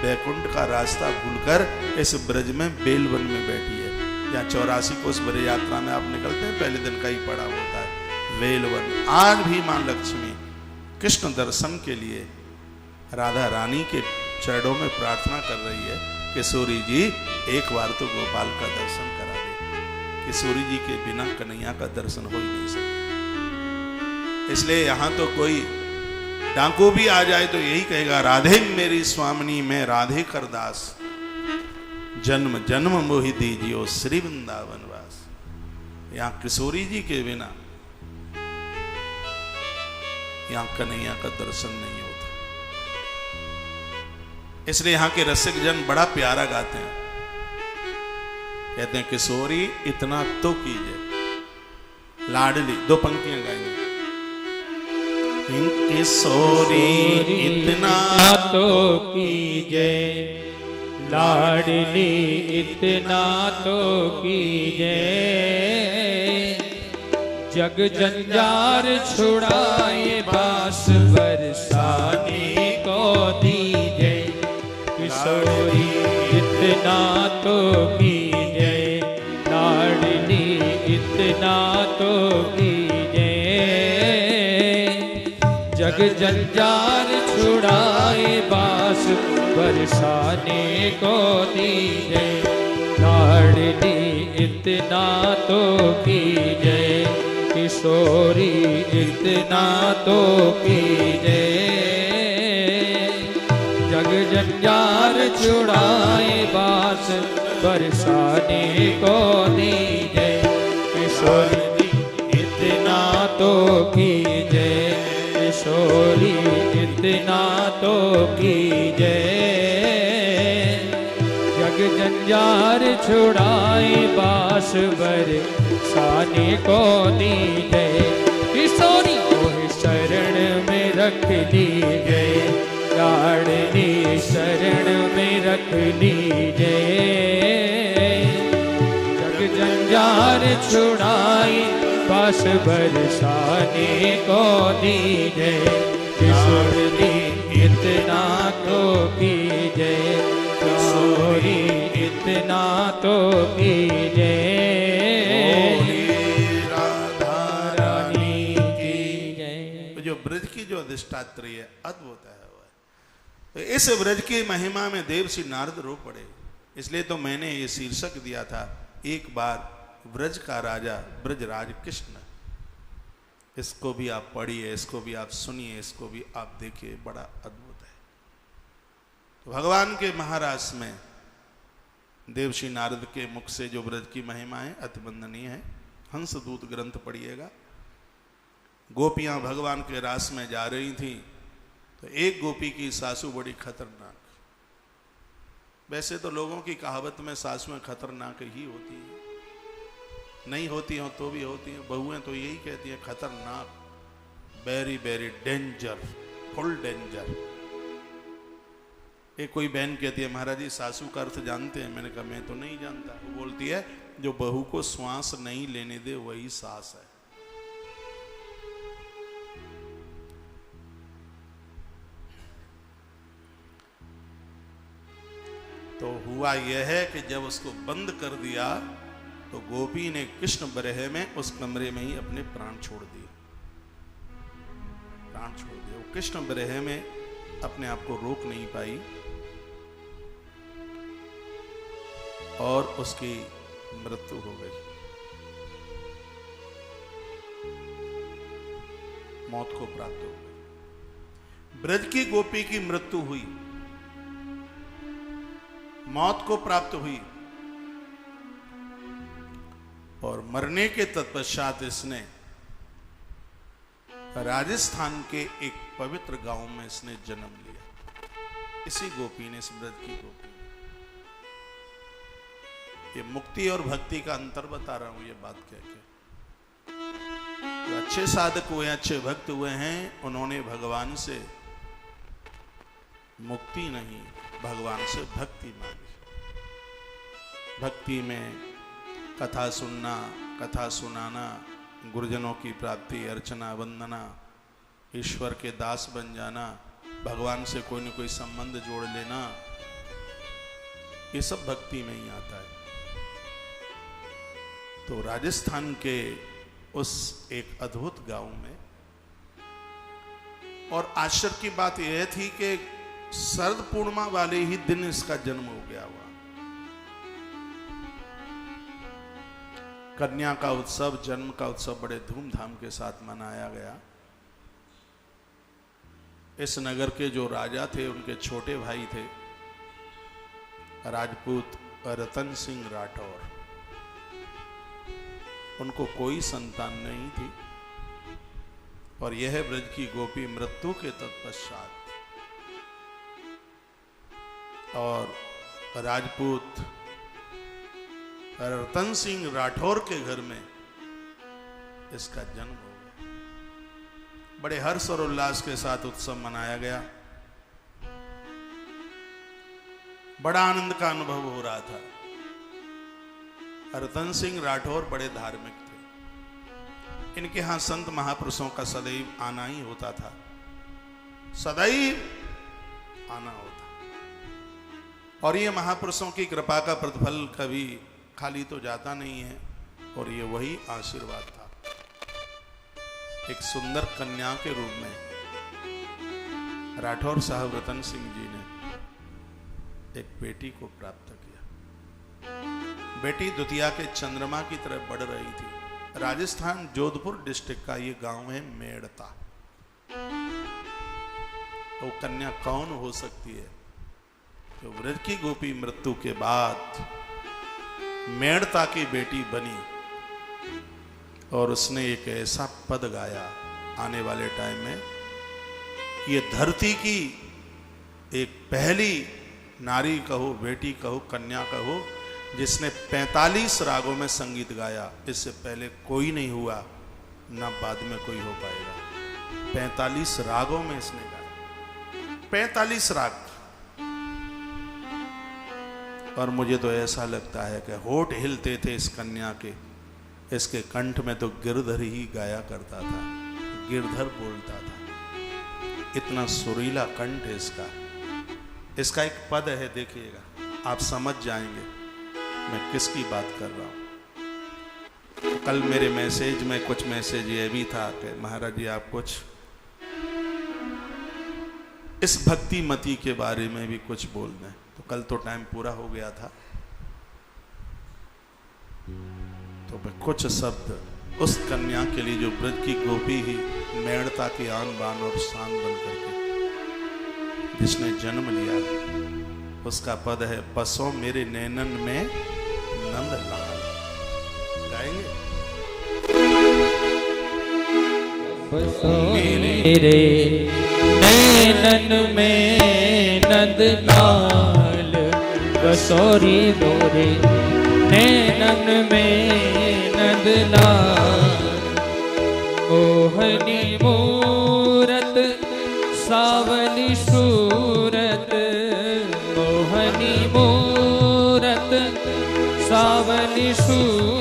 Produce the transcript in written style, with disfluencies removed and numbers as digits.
बैकुंठ का रास्ता भूलकर इस ब्रज में बेलवन में बैठी है। या 84 कोस ब्रज यात्रा में आप निकलते हैं, पहले दिन का ही पड़ा होता है बेलवन। आज भी मां लक्ष्मी कृष्ण दर्शन के लिए राधा रानी के चरणों में प्रार्थना कर रही है, किशोरी जी एक बार तो गोपाल का दर्शन करा दे। किशोरी जी के बिना कन्हैया का दर्शन हो ही नहीं सकता। इसलिए यहां तो कोई डाकू भी आ जाए तो यही कहेगा, राधे मेरी स्वामिनी मैं राधे कर दास, जन्म जन्म मोहि दीजियो श्री वृंदावन वास। यहां किशोरी जी के बिना यहां कन्हैया का दर्शन नहीं होता। इसलिए यहां के रसिक जन बड़ा प्यारा गाते हैं, कहते हैं किशोरी इतना तो कीजिए, लाडली। दो पंक्तियां गाएंगे। किशोरी इतना तो कीजिए, लाडली इतना तो कीजिए, जग जंजार छुड़ाए बास बरसाने को दीजिए। किशोरी इतना तो कीजिए, लाडली इतना तो कीजिए, जग जंजार छुड़ाए बास बरसाने को दीजिए। लाडली इतना तो कीजिए, किशोरी इतना तो कीजिए, जग जंजार छुड़ाए बास बरसाने को दीजिए। किशोरी इतना तो कीजिए, किशोरी इतना तो कीजिए, जग जंजार छुड़ाए बास बरसाने को दीजिए। किशोरी को शरण में रख लीजिए, लाडली शरण में रख लीजिए, जग जंजार छुड़ाए बास बरसाने को दीजिए। किशोरी इतना तो कीजिए, किशोरी इतना तो कीजिए, राधा रानी की जय। जो ब्रज की जो अधिष्ठात्री है अद्भुत है। तो इस ब्रज की महिमा में देवर्षि नारद रो पड़े। इसलिए तो मैंने ये शीर्षक दिया था, एक बार ब्रज का राजा ब्रजराज कृष्ण। इसको भी आप पढ़िए, इसको भी आप सुनिए, इसको भी आप देखिए, बड़ा अद्भुत है। तो भगवान के महाराज में देवर्षि नारद के मुख से जो ब्रज की महिमा है अति वंदनीय है। हंसदूत ग्रंथ पढ़िएगा। गोपियां भगवान के रास में जा रही थी तो एक गोपी की सासू बड़ी खतरनाक। वैसे तो लोगों की कहावत में सासुएं खतरनाक ही होती हैं, नहीं होती हो तो भी होती हैं। बहुएं तो यही कहती हैं खतरनाक, very very danger, full danger. एक कोई बहन कहती है, महाराज जी सासू का अर्थ जानते हैं? मैंने कहा मैं तो नहीं जानता। वो बोलती है, जो बहू को श्वास नहीं लेने दे वही सास है। तो हुआ यह है कि जब उसको बंद कर दिया तो गोपी ने कृष्ण बरह में उस कमरे में ही अपने प्राण छोड़ दिए। प्राण छोड़ दिए। वो कृष्ण बरह में अपने आप को रोक नहीं पाई और उसकी मृत्यु हो गई, मौत को प्राप्त हो गई। ब्रज की गोपी की मृत्यु हुई, मौत को प्राप्त हुई और मरने के तत्पश्चात इसने राजस्थान के एक पवित्र गांव में इसने जन्म लिया। इसी गोपी ने, इस ब्रज की गोपी ने। ये मुक्ति और भक्ति का अंतर बता रहा हूं ये बात कह के। तो अच्छे साधक हुए, अच्छे भक्त हुए हैं, उन्होंने भगवान से मुक्ति नहीं, भगवान से भक्ति मांगी। भक्ति में कथा सुनना, कथा सुनाना, गुरुजनों की प्राप्ति, अर्चना, वंदना, ईश्वर के दास बन जाना, भगवान से कोई न कोई संबंध जोड़ लेना, ये सब भक्ति में ही आता है। तो राजस्थान के उस एक अद्भुत गांव में, और आश्चर्य की बात यह थी कि शरद पूर्णिमा वाले ही दिन इसका जन्म हो गया हुआ। कन्या का उत्सव, जन्म का उत्सव बड़े धूमधाम के साथ मनाया गया। इस नगर के जो राजा थे, उनके छोटे भाई थे राजपूत रतन सिंह राठौर। उनको कोई संतान नहीं थी, और यह ब्रज की गोपी मृत्यु के तत्पश्चात और राजपूत रतन सिंह राठौर के घर में इसका जन्म हो गया। बड़े हर्ष और उल्लास के साथ उत्सव मनाया गया। बड़ा आनंद का अनुभव हो रहा था। रतन सिंह राठौर बड़े धार्मिक थे। इनके यहां संत महापुरुषों का सदैव आना ही होता था, सदैव आना होता। और ये महापुरुषों की कृपा का प्रतिफल कभी खाली तो जाता नहीं है, और ये वही आशीर्वाद था। एक सुंदर कन्या के रूप में राठौर साहब रतन सिंह जी ने एक बेटी को प्राप्त किया। बेटी दुतिया के चंद्रमा की तरह बढ़ रही थी। राजस्थान जोधपुर डिस्ट्रिक्ट का ये गांव है मेड़ता। तो कन्या कौन हो सकती है? तो व्रज की गोपी मृत्यु के बाद मेड़ता की बेटी बनी, और उसने एक ऐसा पद गाया आने वाले टाइम में, ये धरती की एक पहली नारी कहो, बेटी कहो, कन्या कहो, जिसने 45 रागों में संगीत गाया। इससे पहले कोई नहीं हुआ, ना बाद में कोई हो पाएगा। 45 रागों में इसने गाया, 45 राग। और मुझे तो ऐसा लगता है कि होठ हिलते थे इस कन्या के। इसके कंठ में तो गिरधर ही गाया करता था, गिरधर बोलता था। इतना सुरीला कंठ है इसका। इसका एक पद है, देखिएगा, आप समझ जाएंगे मैं किसकी बात कर रहा हूं। कल मेरे मैसेज में कुछ मैसेज ये भी था कि महाराज जी आप कुछ इस भक्ति मती के बारे में भी कुछ बोल दें। तो कल तो टाइम पूरा हो गया था, तो मैं कुछ शब्द उस कन्या के लिए जो ब्रज की गोपी ही मेड़ता की आन बान और शान बन करके जिसने जन्म लिया, उसका पद है, बसो मेरे नैनन में नंद लाल। गाएंगे? बसो मेरे नैनन में नंद लाल, बसोरी मोरे नैनन में नंद लाल। मोहनी मूरत सावली सूरत, मोहनी मूरत सावली सूरत।